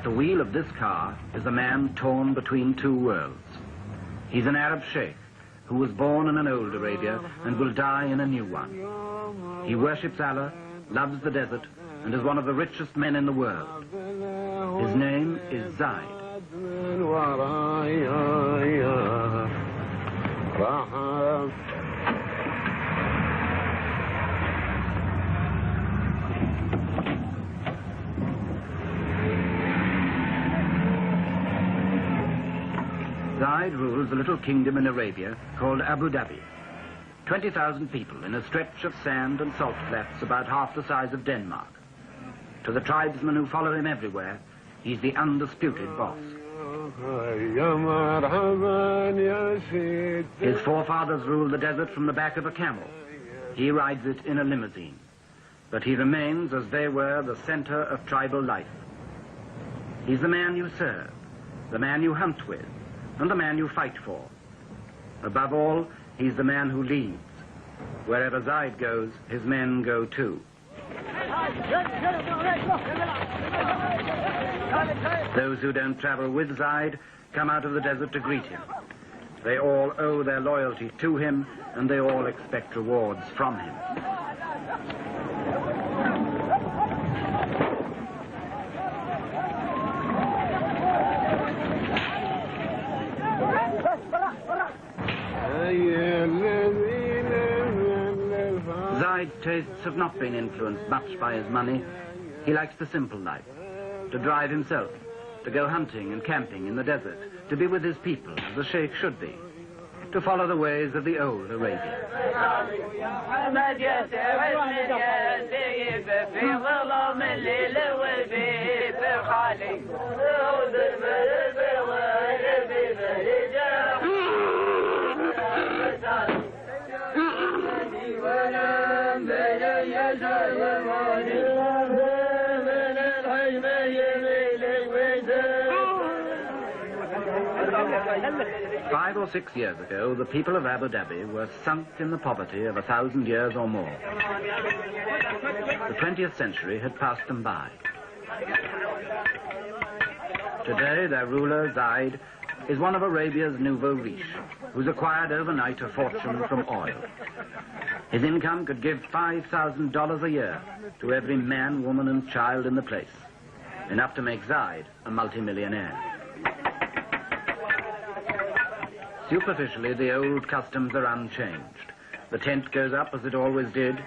the wheel of this car is a man torn between two worlds. He's an Arab sheikh who was born in an old Arabia and will die in a new one. He worships Allah, loves the desert, and is one of the richest men in the world. His name is Zayed. Zayed rules a little kingdom in Arabia called Abu Dhabi. 20,000 people in a stretch of sand and salt flats about half the size of Denmark. To the tribesmen who follow him everywhere, he's the undisputed boss. His forefathers ruled the desert from the back of a camel. He rides it in a limousine. But he remains, as they were, the center of tribal life. He's the man you serve, the man you hunt with, and the man you fight for. Above all, he's the man who leads. Wherever Zayed goes, his men go too. Those who don't travel with Zayed come out of the desert to greet him. They all owe their loyalty to him, and they all expect rewards from him. Zayd's tastes have not been influenced much by his money. He likes the simple life, to drive himself, to go hunting and camping in the desert, to be with his people, as a sheikh should be, to follow the ways of the old Arabia. Five or 6 years ago, the people of Abu Dhabi were sunk in the poverty of 1,000 years or more. The 20th century had passed them by. Today, their ruler, Zayed, is one of Arabia's nouveau riche, who's acquired overnight a fortune from oil. His income could give $5,000 a year to every man, woman, and child in the place, enough to make Zayed a multimillionaire. Superficially, the old customs are unchanged. The tent goes up as it always did.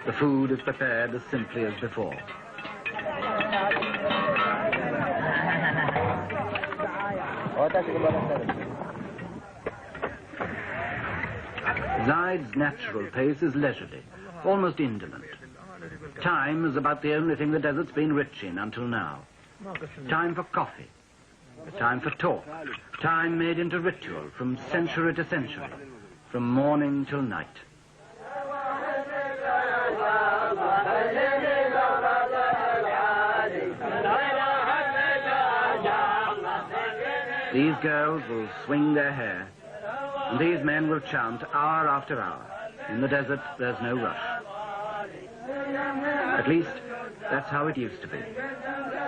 The food is prepared as simply as before. Zayd's natural pace is leisurely, almost indolent. Time is about the only thing the desert's been rich in until now. Time for coffee. Time for talk. Time made into ritual from century to century, from morning till night. These girls will swing their hair, and these men will chant hour after hour. In the desert, there's no rush. At least, that's how it used to be.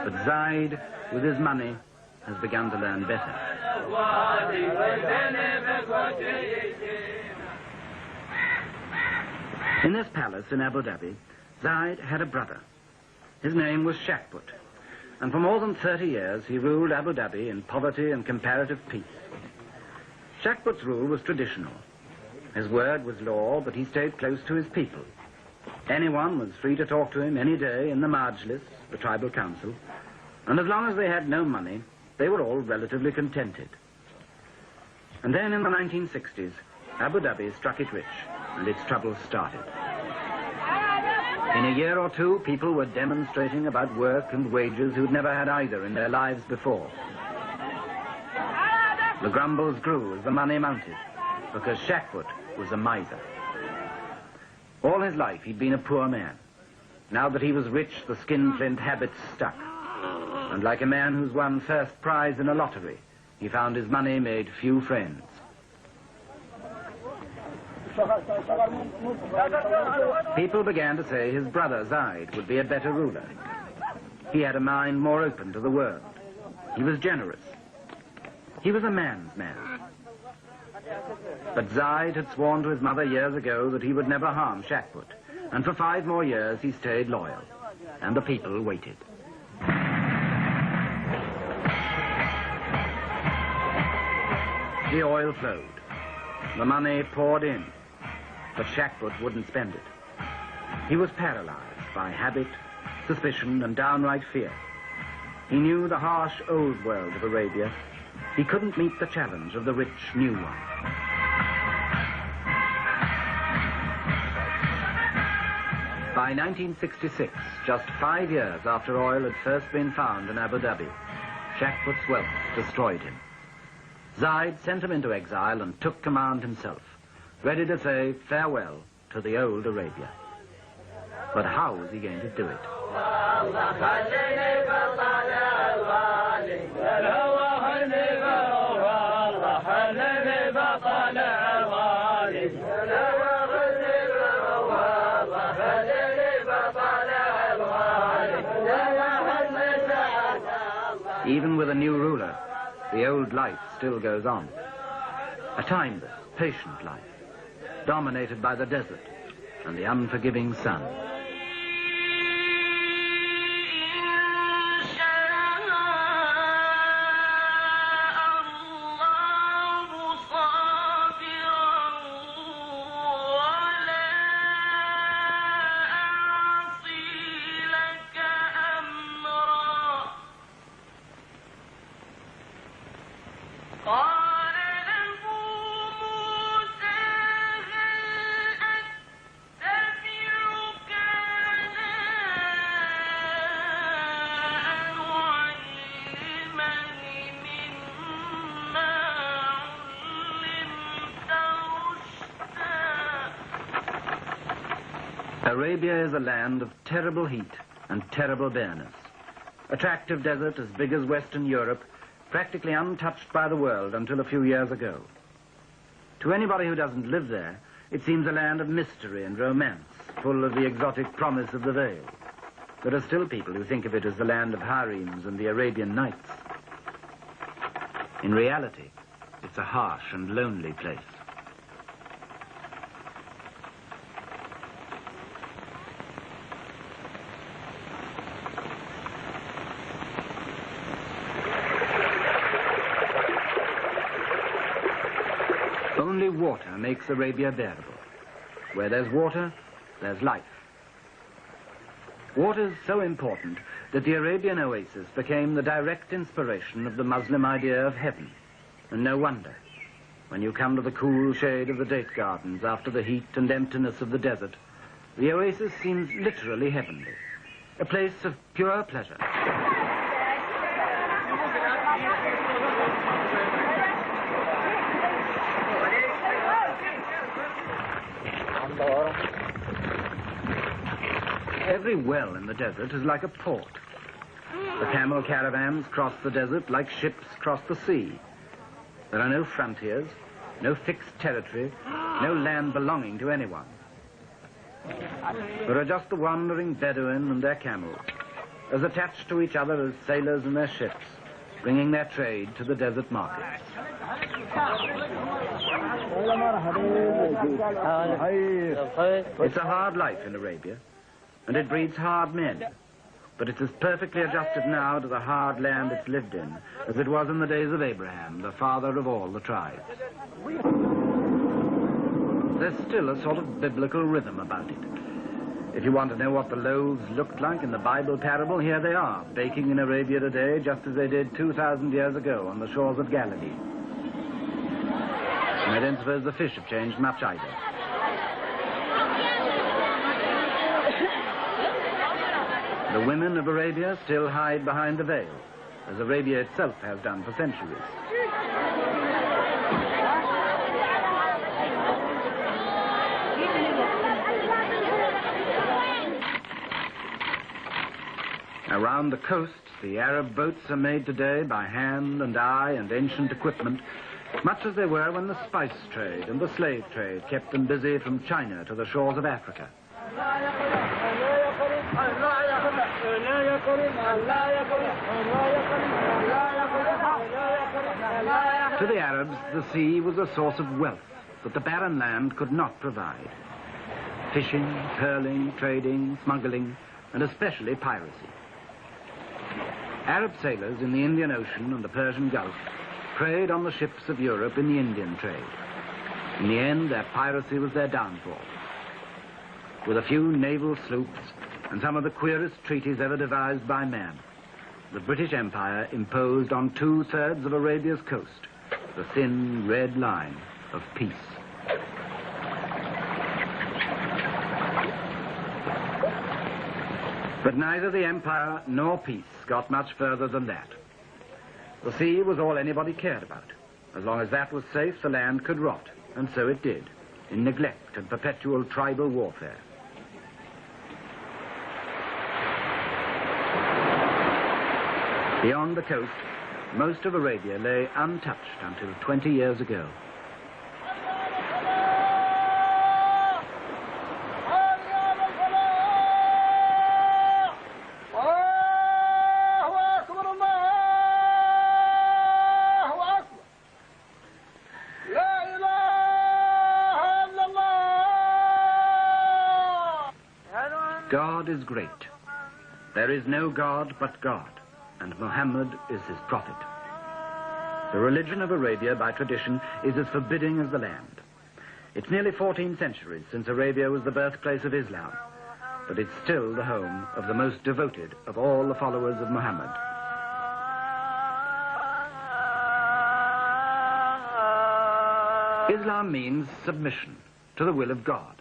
But Zayed, with his money, has begun to learn better. In this palace in Abu Dhabi, Zayed had a brother. His name was Shakbut, and for more than 30 years he ruled Abu Dhabi in poverty and comparative peace. Shakbut's rule was traditional. His word was law, but he stayed close to his people. Anyone was free to talk to him any day in the Majlis, the tribal council, and as long as they had no money, they were all relatively contented. And then in the 1960s, Abu Dhabi struck it rich, and its troubles started. In a year or two, people were demonstrating about work and wages who'd never had either in their lives before. The grumbles grew as the money mounted, because Shakbut was a miser. All his life, he'd been a poor man. Now that he was rich, the skinflint habits stuck. And like a man who's won first prize in a lottery, he found his money made few friends. People began to say his brother, Zayed, would be a better ruler. He had a mind more open to the world. He was generous. He was a man's man. But Zayed had sworn to his mother years ago that he would never harm Shakput, and for 5 more years he stayed loyal, and the people waited. The oil flowed. The money poured in, but Shakput wouldn't spend it. He was paralyzed by habit, suspicion, and downright fear. He knew the harsh old world of Arabia. He couldn't meet the challenge of the rich new one. By 1966, just 5 years after oil had first been found in Abu Dhabi, Shakput's wealth destroyed him. Zayed sent him into exile and took command himself, ready to say farewell to the old Arabia. But how was he going to do it? Even with a new ruler, the old life still goes on. A timeless, patient life, dominated by the desert and the unforgiving sun. Arabia is a land of terrible heat and terrible bareness. A tract of desert as big as Western Europe, practically untouched by the world until a few years ago. To anybody who doesn't live there, it seems a land of mystery and romance, full of the exotic promise of the veil. There are still people who think of it as the land of harems and the Arabian Nights. In reality, it's a harsh and lonely place. Only water makes Arabia bearable. Where there's water, there's life. Water's so important that the Arabian oasis became the direct inspiration of the Muslim idea of heaven. And no wonder. When you come to the cool shade of the date gardens after the heat and emptiness of the desert, the oasis seems literally heavenly. A place of pure pleasure. Every well in the desert is like a port. The camel caravans cross the desert like ships cross the sea. There are no frontiers, no fixed territory, no land belonging to anyone. There are just the wandering Bedouin and their camels, as attached to each other as sailors and their ships, bringing their trade to the desert markets. It's a hard life in Arabia, and it breeds hard men. But it's as perfectly adjusted now to the hard land it's lived in as it was in the days of Abraham, the father of all the tribes. There's still a sort of biblical rhythm about it. If you want to know what the loaves looked like in the Bible parable, here they are, baking in Arabia today just as they did 2,000 years ago on the shores of Galilee. And I don't suppose the fish have changed much either. The women of Arabia still hide behind the veil, as Arabia itself has done for centuries. Around the coast, the Arab boats are made today by hand and eye and ancient equipment, much as they were when the spice trade and the slave trade kept them busy from China to the shores of Africa. To the Arabs, the sea was a source of wealth that the barren land could not provide. Fishing, pearling, trading, smuggling, and especially piracy. Arab sailors in the Indian Ocean and the Persian Gulf preyed on the ships of Europe in the Indian trade. In the end, their piracy was their downfall. With a few naval sloops and some of the queerest treaties ever devised by man, the British Empire imposed on 2/3 of Arabia's coast the thin red line of peace. But neither the empire nor peace got much further than that. The sea was all anybody cared about. As long as that was safe, the land could rot, and so it did, in neglect and perpetual tribal warfare. Beyond the coast, most of Arabia lay untouched until 20 years ago. God is great. There is no God but God, and Muhammad is his prophet. The religion of Arabia, by tradition, is as forbidding as the land. It's nearly 14 centuries since Arabia was the birthplace of Islam, but it's still the home of the most devoted of all the followers of Muhammad. Islam means submission to the will of God.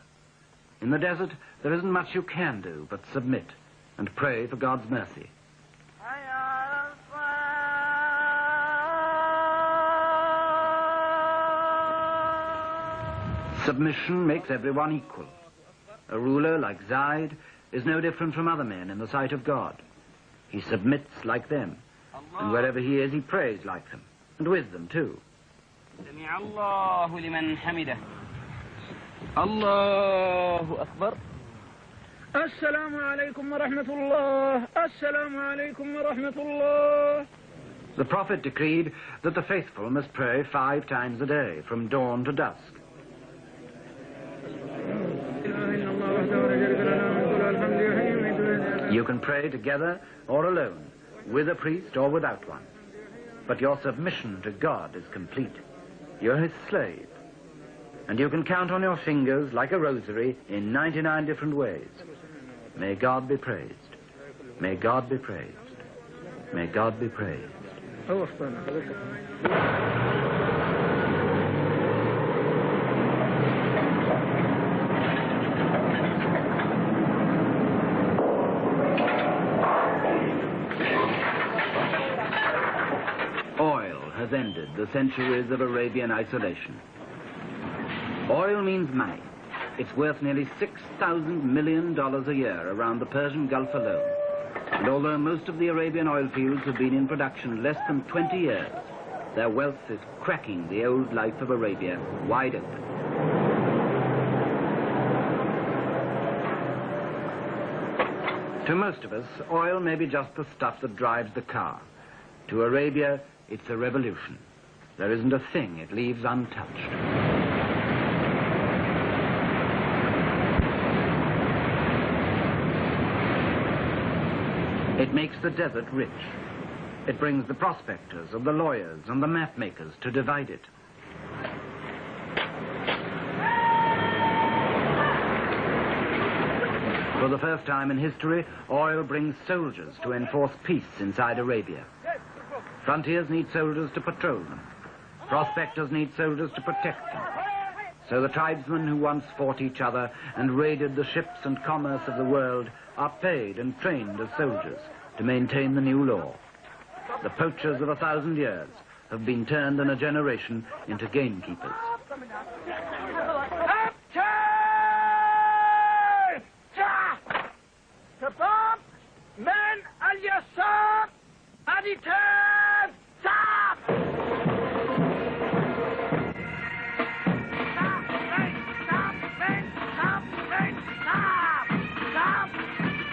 In the desert, there isn't much you can do but submit and pray for God's mercy. Submission makes everyone equal. A ruler like Zayed is no different from other men in the sight of God. He submits like them, and wherever he is, he prays like them, and with them too. Allahu Akbar. Assalamu alaikum wa rahmatullah. Assalamu alaikum wa rahmatullah. The Prophet decreed that the faithful must pray 5 times a day, from dawn to dusk. You can pray together or alone, with a priest or without one. But your submission to God is complete. You're his slave. And you can count on your fingers like a rosary in 99 different ways. May God be praised. May God be praised. May God be praised. Oil has ended the centuries of Arabian isolation. Oil means money. It's worth nearly $6,000 million a year around the Persian Gulf alone. And although most of the Arabian oil fields have been in production less than 20 years, their wealth is cracking the old life of Arabia wide open. To most of us, oil may be just the stuff that drives the car. To Arabia, it's a revolution. There isn't a thing it leaves untouched. It makes the desert rich. It brings the prospectors and the lawyers and the map makers to divide it. For the first time in history, oil brings soldiers to enforce peace inside Arabia. Frontiers need soldiers to patrol them. Prospectors need soldiers to protect them. So the tribesmen who once fought each other and raided the ships and commerce of the world are paid and trained as soldiers to maintain the new law. The poachers of 1,000 years have been turned in a generation into gamekeepers.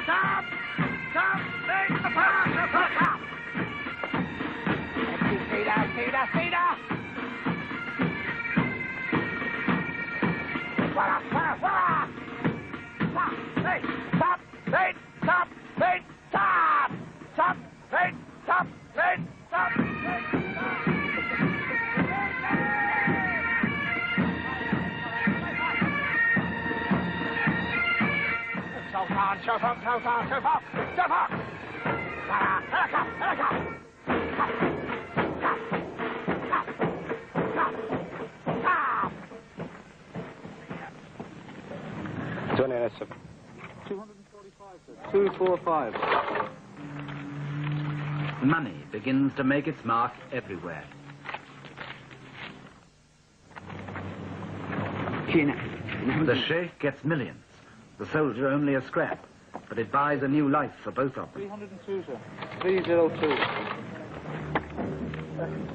Stop! Money begins to make its mark everywhere. The Sheikh gets millions, the soldier only a scrap, but it buys a new life for both of them. 302, sir. 302.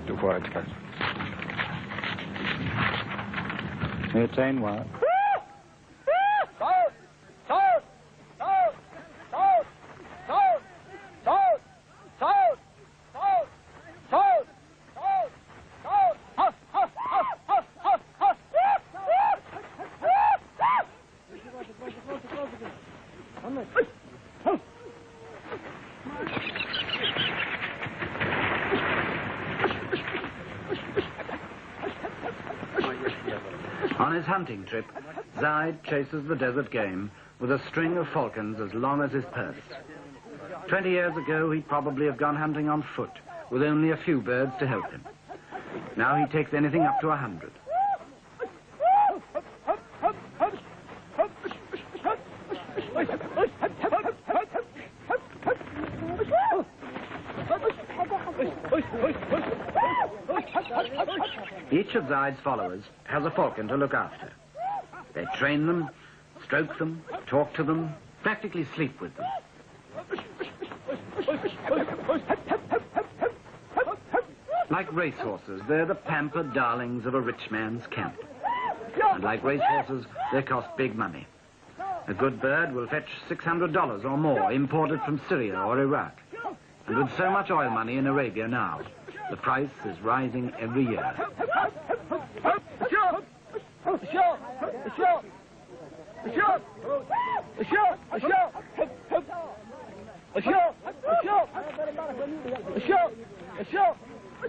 245. Maintain what? On his hunting trip, Zayed chases the desert game with a string of falcons as long as his purse. 20 years ago, he'd probably have gone hunting on foot, with only a few birds to help him. Now he takes anything up to 100. Each of Zayd's followers has a falcon to look after. They train them, stroke them, talk to them, practically sleep with them. Like racehorses, they're the pampered darlings of a rich man's camp. And like racehorses, they cost big money. A good bird will fetch $600 or more, imported from Syria or Iraq. And with so much oil money in Arabia now, the price is rising every year.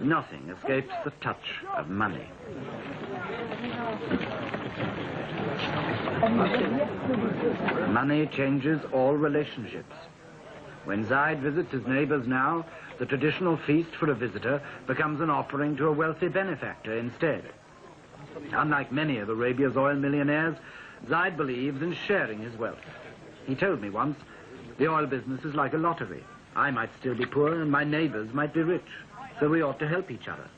Nothing escapes the touch of money. Money changes all relationships. When Zayd visits his neighbors now, the traditional feast for a visitor becomes an offering to a wealthy benefactor instead. Unlike many of Arabia's oil millionaires, Zayd believes in sharing his wealth. He told me once, the oil business is like a lottery. I might still be poor and my neighbors might be rich, so we ought to help each other.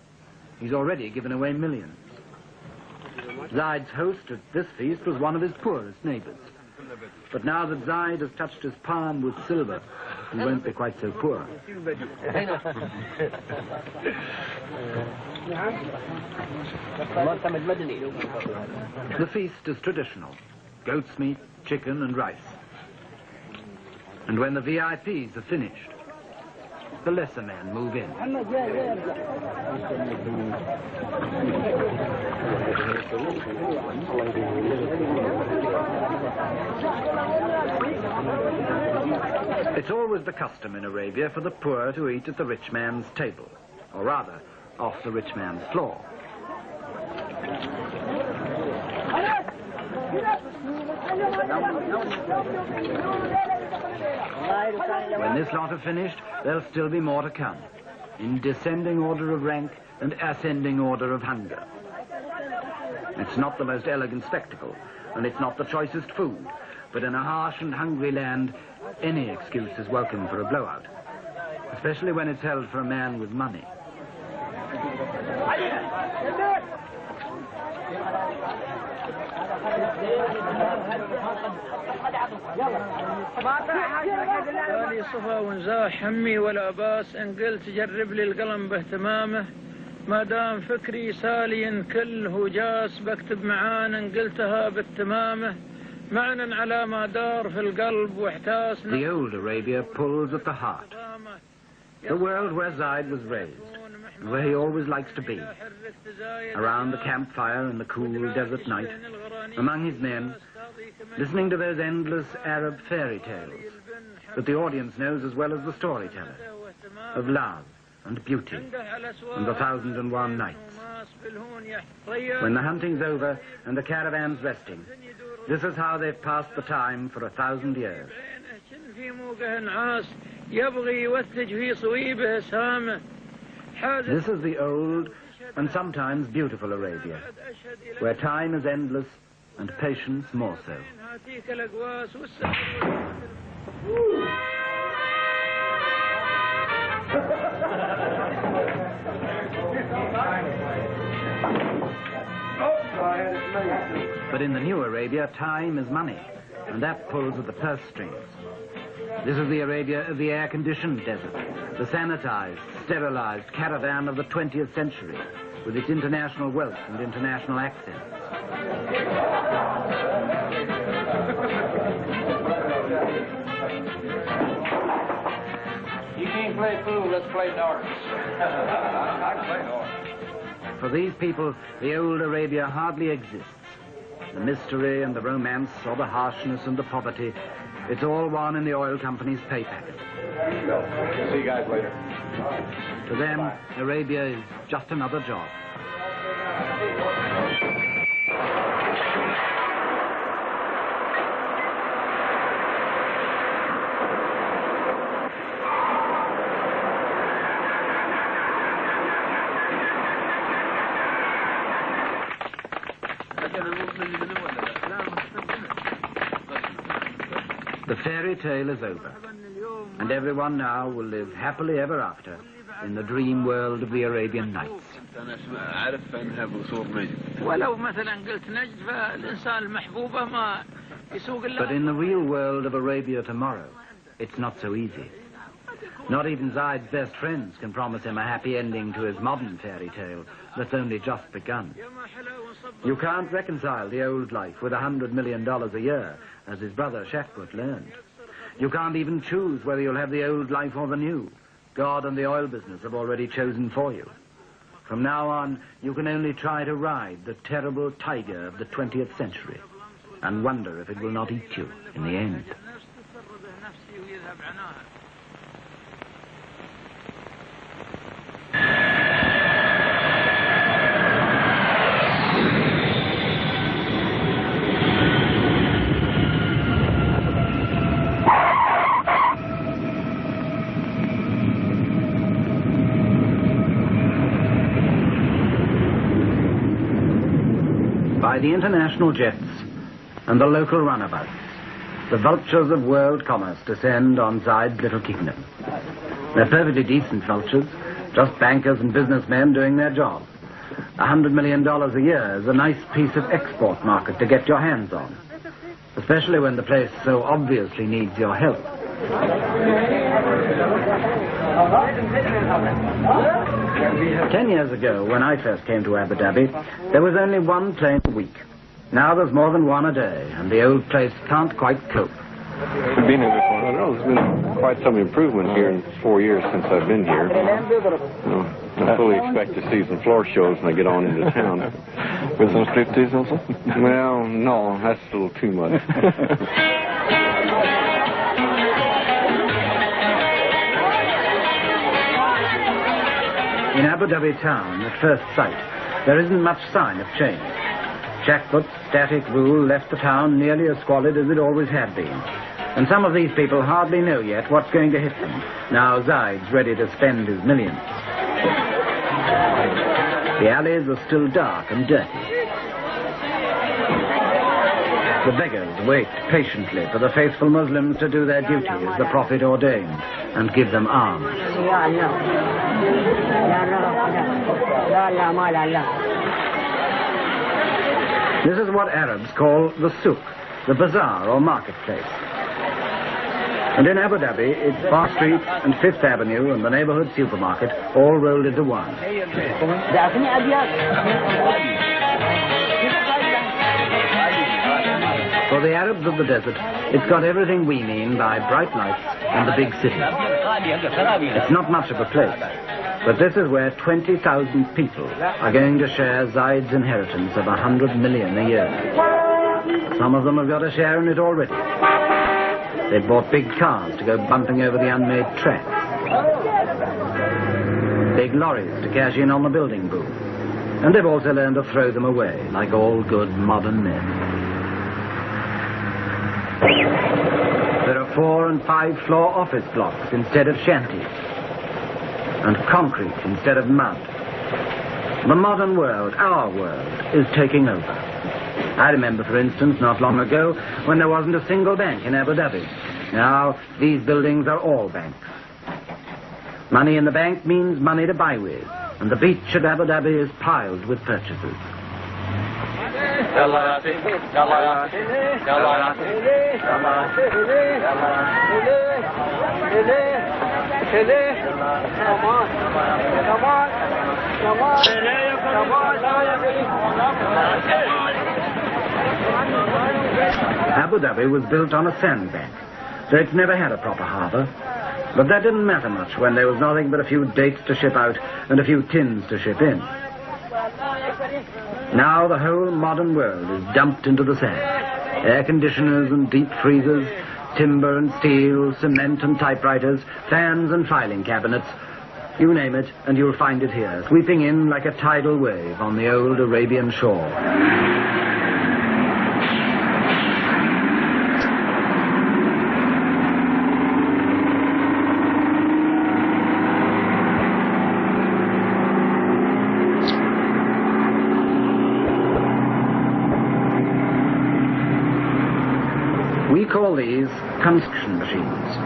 He's already given away millions. Zayd's host at this feast was one of his poorest neighbors. But now that Zayd has touched his palm with silver, he won't be quite so poor. The feast is traditional. Goat's meat, chicken and rice. And when the VIPs are finished, the lesser men move in. It's always the custom in Arabia for the poor to eat at the rich man's table, or rather, off the rich man's floor. When this lot are finished, there'll still be more to come, in descending order of rank and ascending order of hunger. It's not the most elegant spectacle, and it's not the choicest food, but in a harsh and hungry land, any excuse is welcome for a blowout, especially when it's held for a man with money. بالي صفا ونزاح همي ولا باس ان قلت جرب لي القلم باهتمامه ما دام فكري سالي كله جاس بكتب معانا ان قلتها بالتمامه معنا على ما دار في القلب واحتاس. The old Arabia pulls at the heart. The world where Zayed was raised, and where he always likes to be, around the campfire in the cool desert night, among his men, listening to those endless Arab fairy tales that the audience knows as well as the storyteller, of love and beauty and the 1001 Nights. When the hunting's over and the caravan's resting, this is how they've passed the time for 1,000 years. This is the old and sometimes beautiful Arabia, where time is endless and patience more so. But in the new Arabia, time is money, and that pulls at the purse strings. This is the Arabia of the air-conditioned desert, the sanitized, sterilized caravan of the 20th century, with its international wealth and international accents. You can't play pool, let's play darts. I can play darts. For these people, the old Arabia hardly exists. The mystery and the romance, or the harshness and the poverty, it's all one in the oil company's pay packet. See you guys later. To them, Arabia is just another job. The fairy tale is over, and everyone now will live happily ever after in the dream world of the Arabian Nights. But in the real world of Arabia tomorrow, it's not so easy. Not even Zayd's best friends can promise him a happy ending to his modern fairy tale that's only just begun. You can't reconcile the old life with $100 million a year, as his brother Sheikh learned. You can't even choose whether you'll have the old life or the new. God and the oil business have already chosen for you. From now on, you can only try to ride the terrible tiger of the 20th century and wonder if it will not eat you in the end. By the international jets and the local runabouts, the vultures of world commerce descend on Zayd's little kingdom. They're perfectly decent vultures, just bankers and businessmen doing their job. $100 million a year is a nice piece of export market to get your hands on, especially when the place so obviously needs your help. 10 years ago, when I first came to Abu Dhabi, there was only one plane a week. Now there's more than one a day, and the old place can't quite cope. I've been here before. I know there's been quite some improvement here in 4 years since I've been here. I fully expect to see some floor shows when I get on into town. With some striptease also? Well, no, that's a little too much. In Abu Dhabi town, at first sight, there isn't much sign of change. Jackpot's static rule left the town nearly as squalid as it always had been. And some of these people hardly know yet what's going to hit them, now Zayd's ready to spend his millions. The alleys are still dark and dirty. The beggars wait patiently for the faithful Muslims to do their duty as the Prophet ordained and give them alms. This is what Arabs call the souk, the bazaar or marketplace. And in Abu Dhabi, it's Bar Street and Fifth Avenue and the neighborhood supermarket all rolled into one. For the Arabs of the desert, it's got everything we mean by bright lights and the big city. It's not much of a place, but this is where 20,000 people are going to share Zayd's inheritance of 100 million a year. Some of them have got a share in it already. They've bought big cars to go bumping over the unmade tracks. Big lorries to cash in on the building boom. And they've also learned to throw them away, like all good modern men. There are 4- and 5-floor office blocks instead of shanties, and concrete instead of mud. The modern world, our world, is taking over. I remember, for instance, not long ago, when there wasn't a single bank in Abu Dhabi. Now, these buildings are all banks. Money in the bank means money to buy with, and the beach at Abu Dhabi is piled with purchases. Abu Dhabi was built on a sandbank, so it's never had a proper harbour. But that didn't matter much when there was nothing but a few dates to ship out and a few tins to ship in. Now the whole modern world is dumped into the sand. Air conditioners and deep freezers, timber and steel, cement and typewriters, fans and filing cabinets. You name it, and you'll find it here, sweeping in like a tidal wave on the old Arabian shore. We call these construction machines.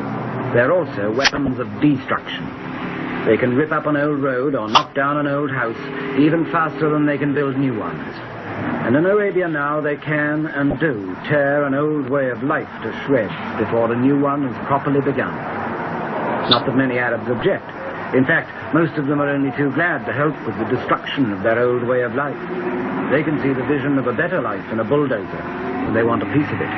They're also weapons of destruction. They can rip up an old road or knock down an old house even faster than they can build new ones. And in Arabia now they can and do tear an old way of life to shreds before a new one is properly begun. Not that many Arabs object. In fact, most of them are only too glad to help with the destruction of their old way of life. They can see the vision of a better life in a bulldozer, and they want a piece of it.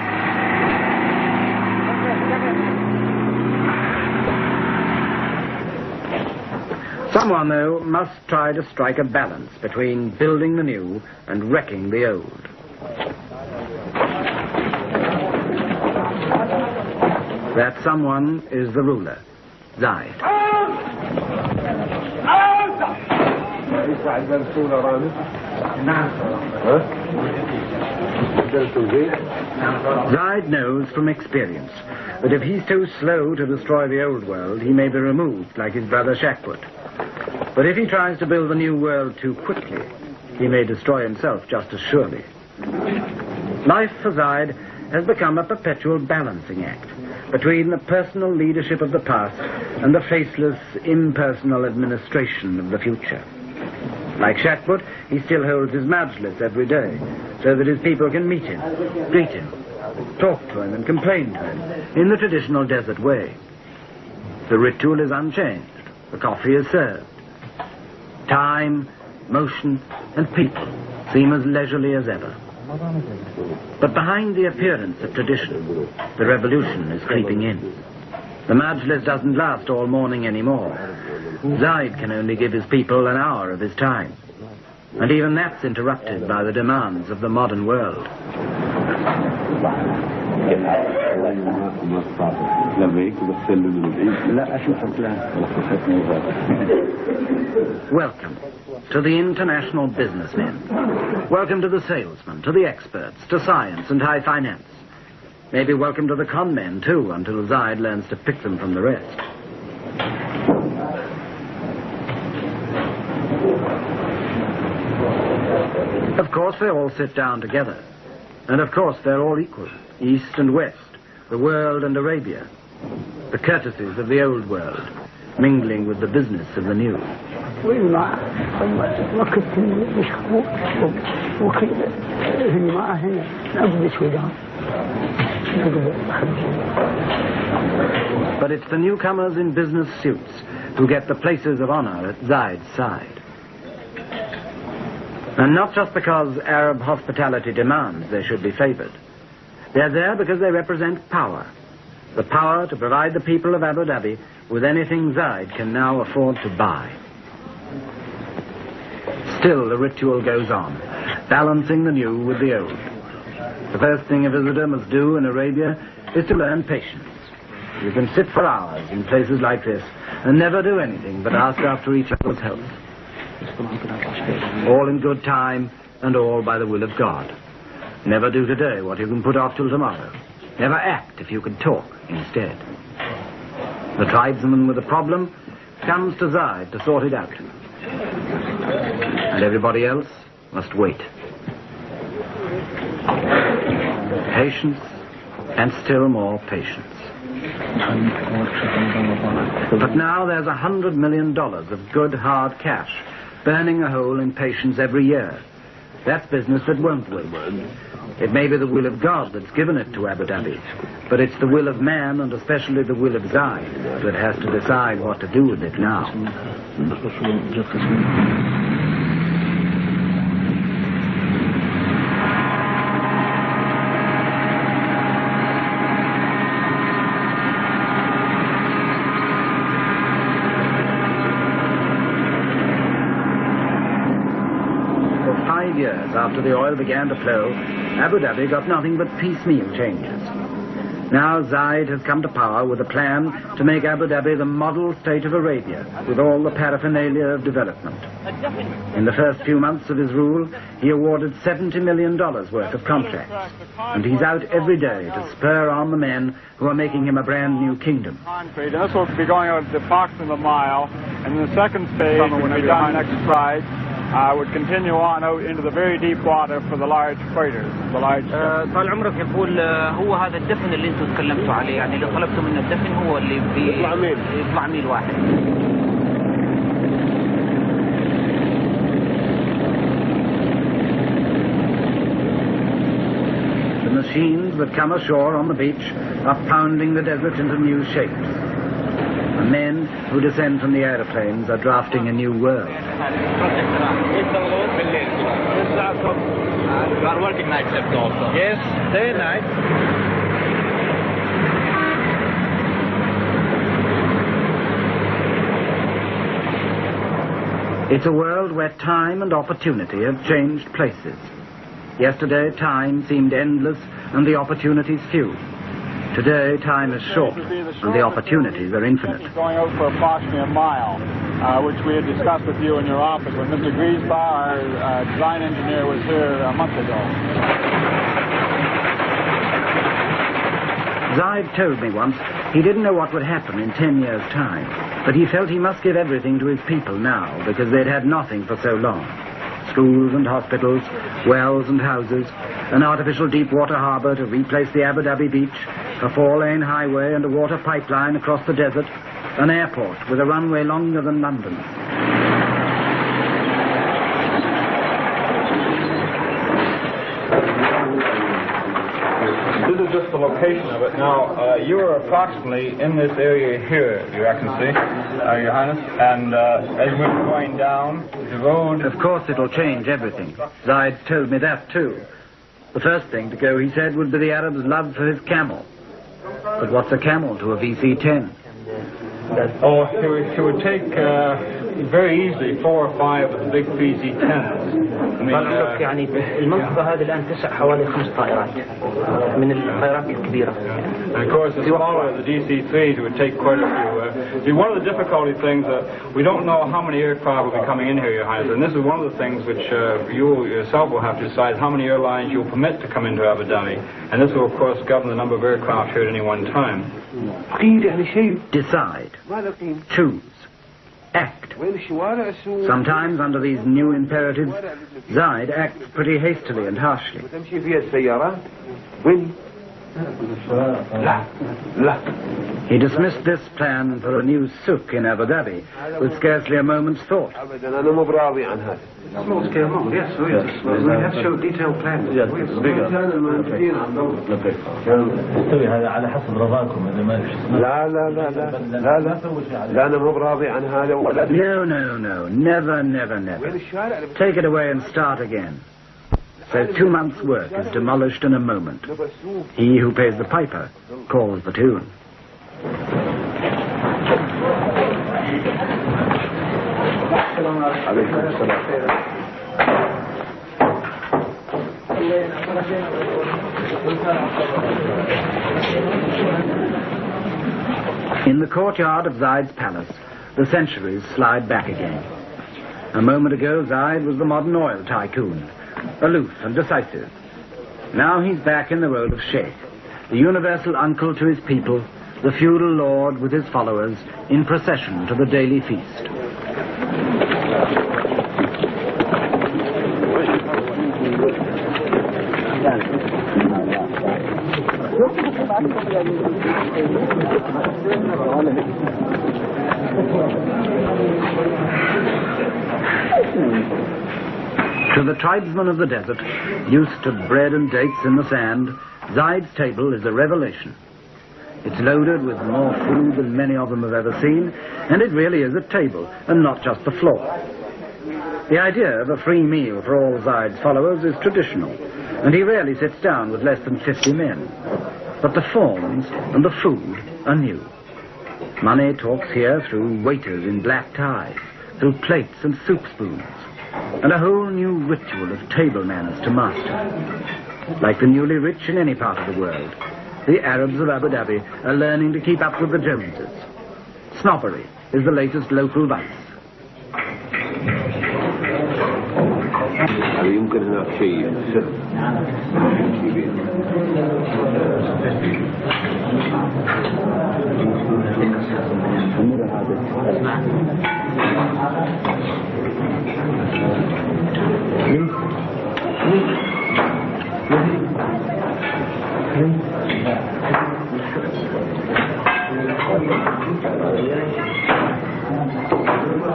Someone, though, must try to strike a balance between building the new and wrecking the old. That someone is the ruler, Zayd. Zayd knows from experience that if he's too slow to destroy the old world, he may be removed like his brother Shakput. But if he tries to build the new world too quickly, he may destroy himself just as surely. Life for Zayd has become a perpetual balancing act between the personal leadership of the past and the faceless, impersonal administration of the future. Like Shakput, he still holds his majlis every day, so that his people can meet him, greet him, talk to him and complain to him in the traditional desert way. The ritual is unchanged. The coffee is served. Time, motion, and people seem as leisurely as ever. But behind the appearance of tradition, the revolution is creeping in. The majlis doesn't last all morning anymore. Zayd can only give his people an hour of his time. And even that's interrupted by the demands of the modern world. Welcome to the international businessmen. Welcome to the salesmen, to the experts, to science and high finance. Maybe welcome to the con men, too, until Zayd learns to pick them from the rest. Of course, they all sit down together. And of course, they're all equal, East and West, the world and Arabia. The courtesies of the old world, mingling with the business of the new. But it's the newcomers in business suits who get the places of honor at Zayd's side. And not just because Arab hospitality demands they should be favored, They're there because they represent power. The power to provide the people of Abu Dhabi with anything Zayed can now afford to buy. Still, the ritual goes on, balancing the new with the old. The first thing a visitor must do in Arabia is to learn patience. You can sit for hours in places like this and never do anything but ask after each other's health. All in good time and all by the will of God. Never do today what you can put off till tomorrow. Never act if you can talk instead. The tribesman with a problem comes to Zayed to sort it out. And everybody else must wait. Patience and still more patience. But now there's $100 million of good hard cash burning a hole in patience every year. That's business that won't wait. It may be the will of God that's given it to Abu Dhabi, but it's the will of man, and especially the will of Zayed, that has to decide what to do with it now. 5 years after the oil began to flow, Abu Dhabi got nothing but piecemeal changes. Now Zayed has come to power with a plan to make Abu Dhabi the model state of Arabia, with all the paraphernalia of development. In the first few months of his rule, he awarded $70 million worth of contracts, and he's out every day to spur on the men who are making him a brand new kingdom. Concrete, and this will be going out approximately a mile, and the second stage will be done next Friday. Would continue on out into the very deep water for the large freighters, the large. طال عمرك يقول هو هذا الدفن اللي انتم تكلمتوا عليه، يعني اللي طلبتوا منه الدفن هو اللي يطلع ميل واحد. The machines that come ashore on the beach are pounding the desert into new shapes. The men who descend from the aeroplanes are drafting a new world. We are working night shift also. Yes, day and night. It's a world where time and opportunity have changed places. Yesterday, time seemed endless and the opportunities few. Today, time is short and the opportunities are infinite. Going out for approximately a mile, which we had discussed with you in your office when Mr. Griesbach, our design engineer, was here a month ago. Zayed told me once he didn't know what would happen in 10 years' time, but he felt he must give everything to his people now because they'd had nothing for so long. Schools and hospitals, wells and houses, an artificial deep-water harbour to replace the Abu Dhabi beach, a 4-lane highway and a water pipeline across the desert, an airport with a runway longer than London. This is just the location of it. Now, you are approximately in this area here, you can see, Your Highness, and as we're going down, the road... Of course it'll change everything. Zayed told me that too. The first thing to go, he said, would be the Arab's love for his camel. But what's a camel to a VC-10? Oh, he would take very easily 4 or 5 of the big VC-10s. يعني المنطقة هذه الآن تسع حوالي 5 طائرات من الطائرات الكبيرة. And of course, the smaller, the DC-3s would take quite a few. See, one of the difficulty things we don't know how many aircraft will be coming in here, Your Highness, and this is one of the things which you yourself will have to decide how many airlines you'll permit to come into Abu Dhabi, and this will, of course, govern the number of aircraft here at any one time. Decide. Choose. Act. Sometimes, under these new imperatives, Zayed acts pretty hastily and harshly. He dismissed this plan for a new souk in Abu Dhabi with scarcely a moment's thought. Small scale home, yes, we have to show detailed plans. Yes, it's bigger. على حسب رضاكم إذا ما لا أنا مو براضي عن هذا ولا. No, never. Take it away and start again. says 2 months' work is demolished in a moment. He who pays the piper calls the tune. In the courtyard of Zayd's palace, the centuries slide back again. A moment ago, Zayd was the modern oil tycoon, aloof and decisive. Now he's back in the role of Sheikh, the universal uncle to his people, the feudal lord with his followers, in procession to the daily feast. To the tribesmen of the desert, used to bread and dates in the sand, Zayd's table is a revelation. It's loaded with more food than many of them have ever seen, and it really is a table, and not just the floor. The idea of a free meal for all Zayd's followers is traditional, and he rarely sits down with less than 50 men. But the forms and the food are new. Money talks here through waiters in black ties, through plates and soup spoons, and a whole new ritual of table manners to master. Like the newly rich in any part of the world, the Arabs of Abu Dhabi are learning to keep up with the Joneses. Snobbery is the latest local vice. يمكن هناك شيء سر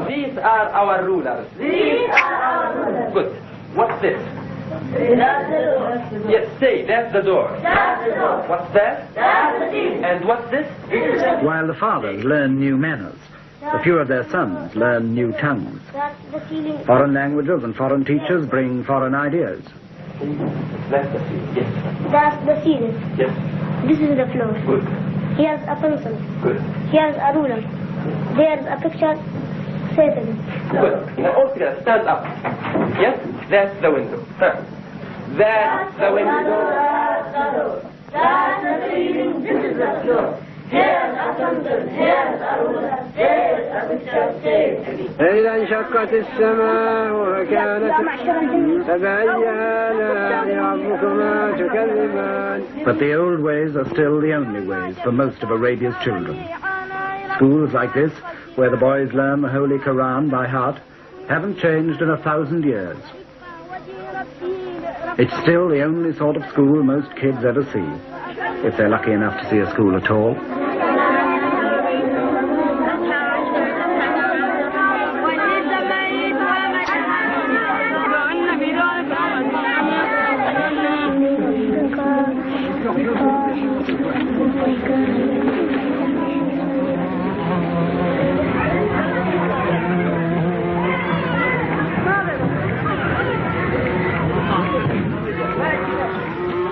These are our rulers. These are our rulers. Good. What's this? That's the door. Yes, say, that's the door. That's the door. What's that? That's the TV. And what's this? While the fathers learn new manners, a few of their sons learn new tongues. That's the ceiling. Foreign languages and foreign teachers bring foreign ideas. That's the ceiling. Yes. That's the ceiling. Yes. This is the floor. Good. Here's a pencil. Good. Here's a ruler. There's a picture. Satan. Good. Now all together, stand up. Yes? That's the window. Huh. That's the window. That's the door. That's the ceiling. This is the floor. Here's a pencil. Here's a ruler. There's a picture. Satan. إذا انشقت السماء وكانت فبأي آلاء ربكما تكذبان. But the old ways are still the only ways for most of Arabia's children. Schools like this, where the boys learn the Holy Quran by heart, haven't changed in 1,000 years. It's still the only sort of school most kids ever see, if they're lucky enough to see a school at all.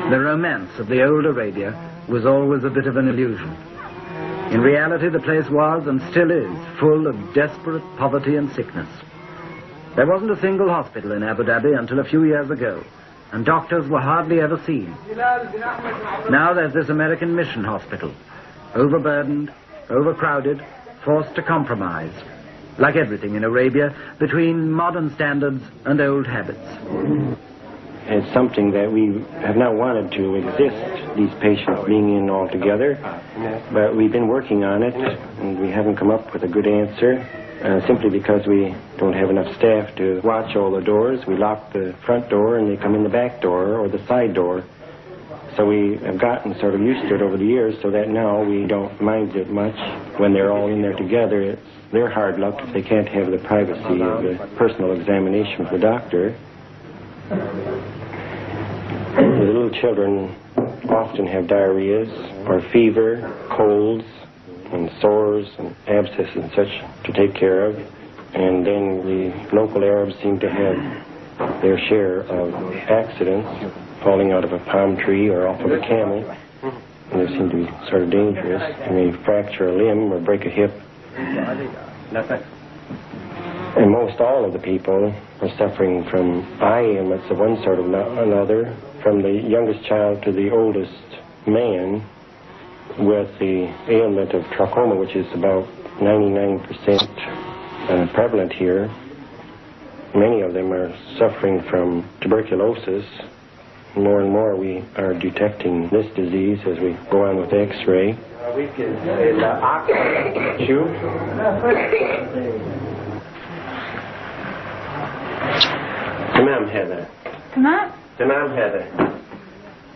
The romance of the old Arabia was always a bit of an illusion. In reality, the place was, and still is, full of desperate poverty and sickness. There wasn't a single hospital in Abu Dhabi until a few years ago, and doctors were hardly ever seen. Now there's this American mission hospital, overburdened, overcrowded, forced to compromise, like everything in Arabia, between modern standards and old habits. It's something that we have not wanted to exist, these patients being in all together, but we've been working on it, and we haven't come up with a good answer, simply because we don't have enough staff to watch all the doors. We lock the front door, and they come in the back door or the side door. So we have gotten sort of used to it over the years, so that now we don't mind it much. When they're all in there together, it's their hard luck if they can't have the privacy of the personal examination with the doctor. The little children often have diarrheas or fever, colds, and sores and abscesses and such to take care of. And then the local Arabs seem to have their share of accidents, falling out of a palm tree or off of a camel. And they seem to be sort of dangerous. They may fracture a limb or break a hip. And most all of the people are suffering from eye ailments of one sort or another, from the youngest child to the oldest man, with the ailment of trachoma, which is about 99% prevalent here. Many of them are suffering from tuberculosis. More and more we are detecting this disease as we go on with X-ray. تمام هذا تمام هذا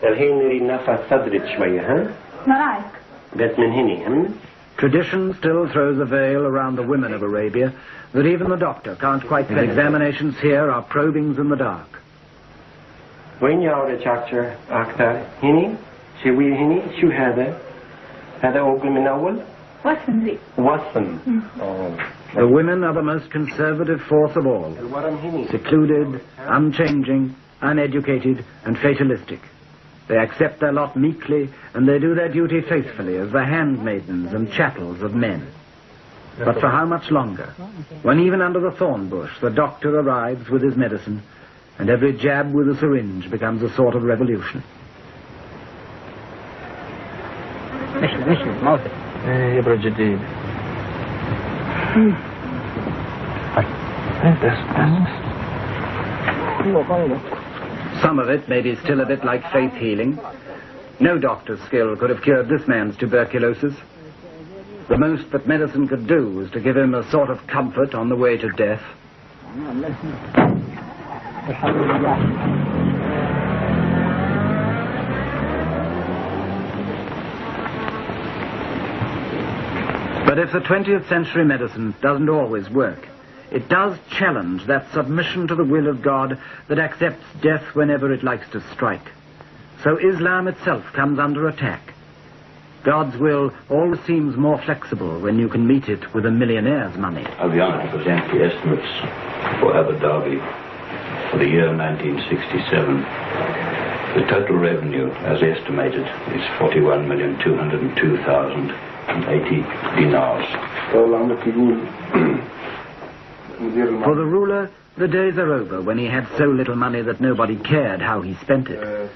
الحين نريد نرفع صدرك شوية ها ما رأيك بس من هنا Tradition still throws a veil around the women of Arabia that even the doctor can't quite penetrate. Examinations here are probings in the dark. وين يعود دكتور أكثر هني شوي هني شو هذا أوكل من أول وصن The women are the most conservative force of all, secluded, unchanging, uneducated, and fatalistic. They accept their lot meekly, and they do their duty faithfully as the handmaidens and chattels of men. But for how much longer? When even under the thorn bush the doctor arrives with his medicine, and every jab with a syringe becomes a sort of revolution. يبرد جديد. Some of it may be still a bit like faith healing. No doctor's skill could have cured this man's tuberculosis. The most that medicine could do was to give him a sort of comfort on the way to death. But if the 20th century medicine doesn't always work, it does challenge that submission to the will of God that accepts death whenever it likes to strike. So Islam itself comes under attack. God's will always seems more flexible when you can meet it with a millionaire's money. I'll be honored to present the estimates for Abu Dhabi for the year 1967. The total revenue, as estimated, is 41,202,080 dinars. For the ruler, the days are over when he had so little money that nobody cared how he spent it.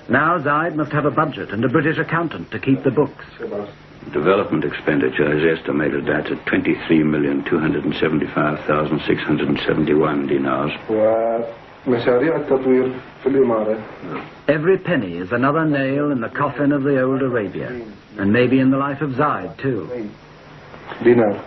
Now Zayed must have a budget and a British accountant to keep the books. Development expenditure is estimated at 23,275,671 dinars. Every penny is another nail in the coffin of the old Arabia, and maybe in the life of Zayed too. Dinar.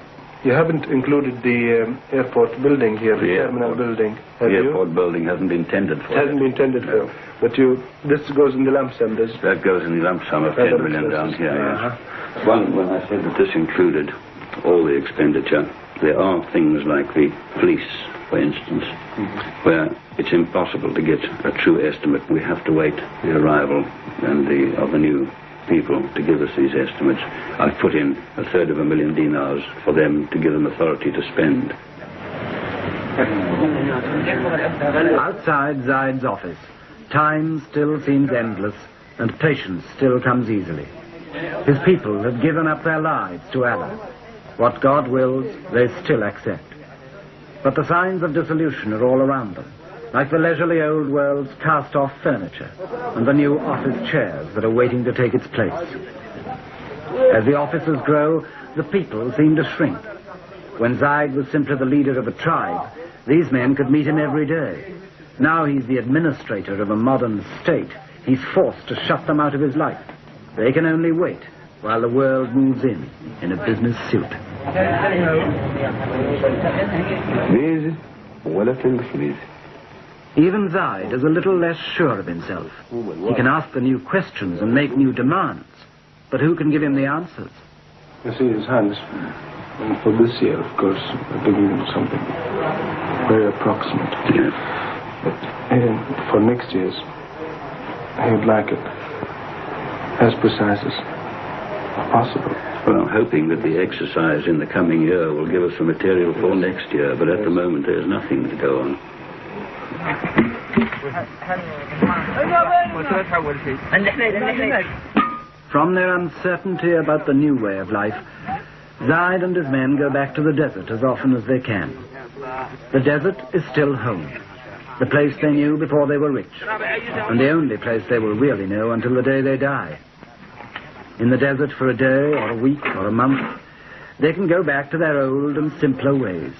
You haven't included the airport building here, the terminal building, have you? The airport building hasn't been tendered for. It hasn't been tendered for. But this goes in the lump sum, does it? That goes in the lump sum of 10 million down here, yes. When I said that this included all the expenditure, there are things like the police, for instance, where it's impossible to get a true estimate. We have to wait the arrival of the new people to give us these estimates. I've put in 1/3 dinars for them to give them authority to spend. Outside Zayed's office, time still seems endless and patience still comes easily. His people have given up their lives to Allah. What God wills, they still accept. But the signs of dissolution are all around them, like the leisurely old world's cast-off furniture and the new office chairs that are waiting to take its place. As the offices grow, the people seem to shrink. When Zayed was simply the leader of a tribe, these men could meet him every day. Now he's the administrator of a modern state. He's forced to shut them out of his life. They can only wait while the world moves in a business suit. Even Zayed is a little less sure of himself. He can ask the new questions and make new demands, but who can give him the answers? You see his hands. And for this year, of course, I'm giving something very approximate. But for next year's, I would like it as precise as possible. Well, I'm hoping that the exercise in the coming year will give us the material for next year, but at the moment there's nothing to go on. From their uncertainty about the new way of life, Zayed and his men go back to the desert as often as they can. The desert is still home, the place they knew before they were rich, and the only place they will really know until the day they die. In the desert for a day or a week or a month, they can go back to their old and simpler ways,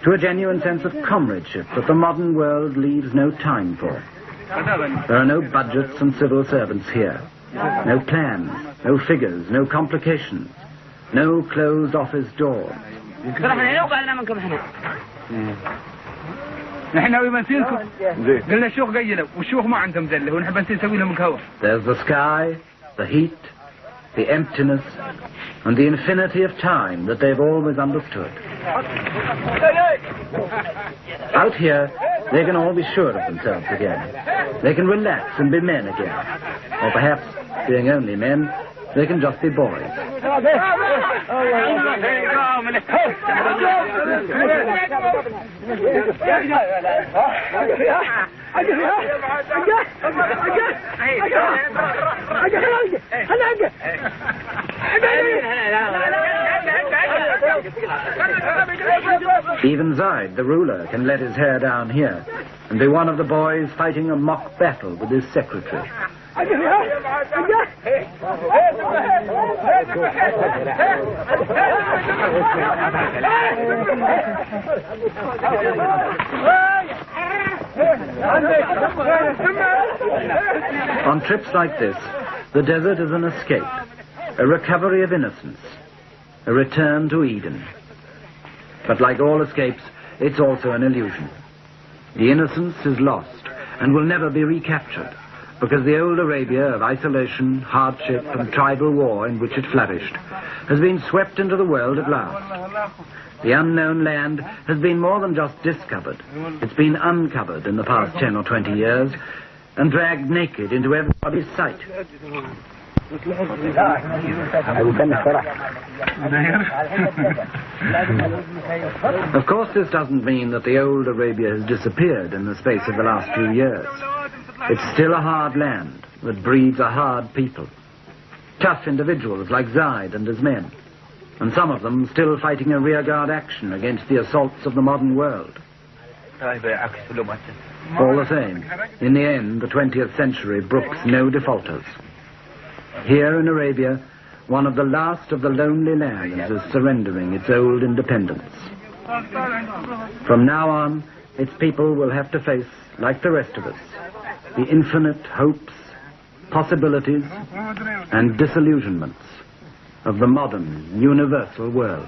to a genuine sense of comradeship that the modern world leaves no time for. There are no budgets and civil servants here, no plans, no figures, no complications, no closed office doors. There's the sky, the heat, the emptiness, and the infinity of time that they've always understood. Out here, they can all be sure of themselves again. They can relax and be men again. Or perhaps, being only men, they can just be boys. Even Zayed, the ruler, can let his hair down here and be one of the boys fighting a mock battle with his secretary. On trips like this, the desert is an escape, a recovery of innocence, a return to Eden. But like all escapes, it's also an illusion. The innocence is lost and will never be recaptured, because the old Arabia of isolation, hardship, and tribal war in which it flourished has been swept into the world at last. The unknown land has been more than just discovered. It's been uncovered in the past 10 or 20 years and dragged naked into everybody's sight. Of course, this doesn't mean that the old Arabia has disappeared in the space of the last few years. It's still a hard land that breeds a hard people. Tough individuals like Zayed and his men, and some of them still fighting a rearguard action against the assaults of the modern world. All the same, in the end, the 20th century brooks no defaulters. Here in Arabia, one of the last of the lonely lands is surrendering its old independence. From now on, its people will have to face, like the rest of us, the infinite hopes, possibilities, and disillusionments of the modern, universal world.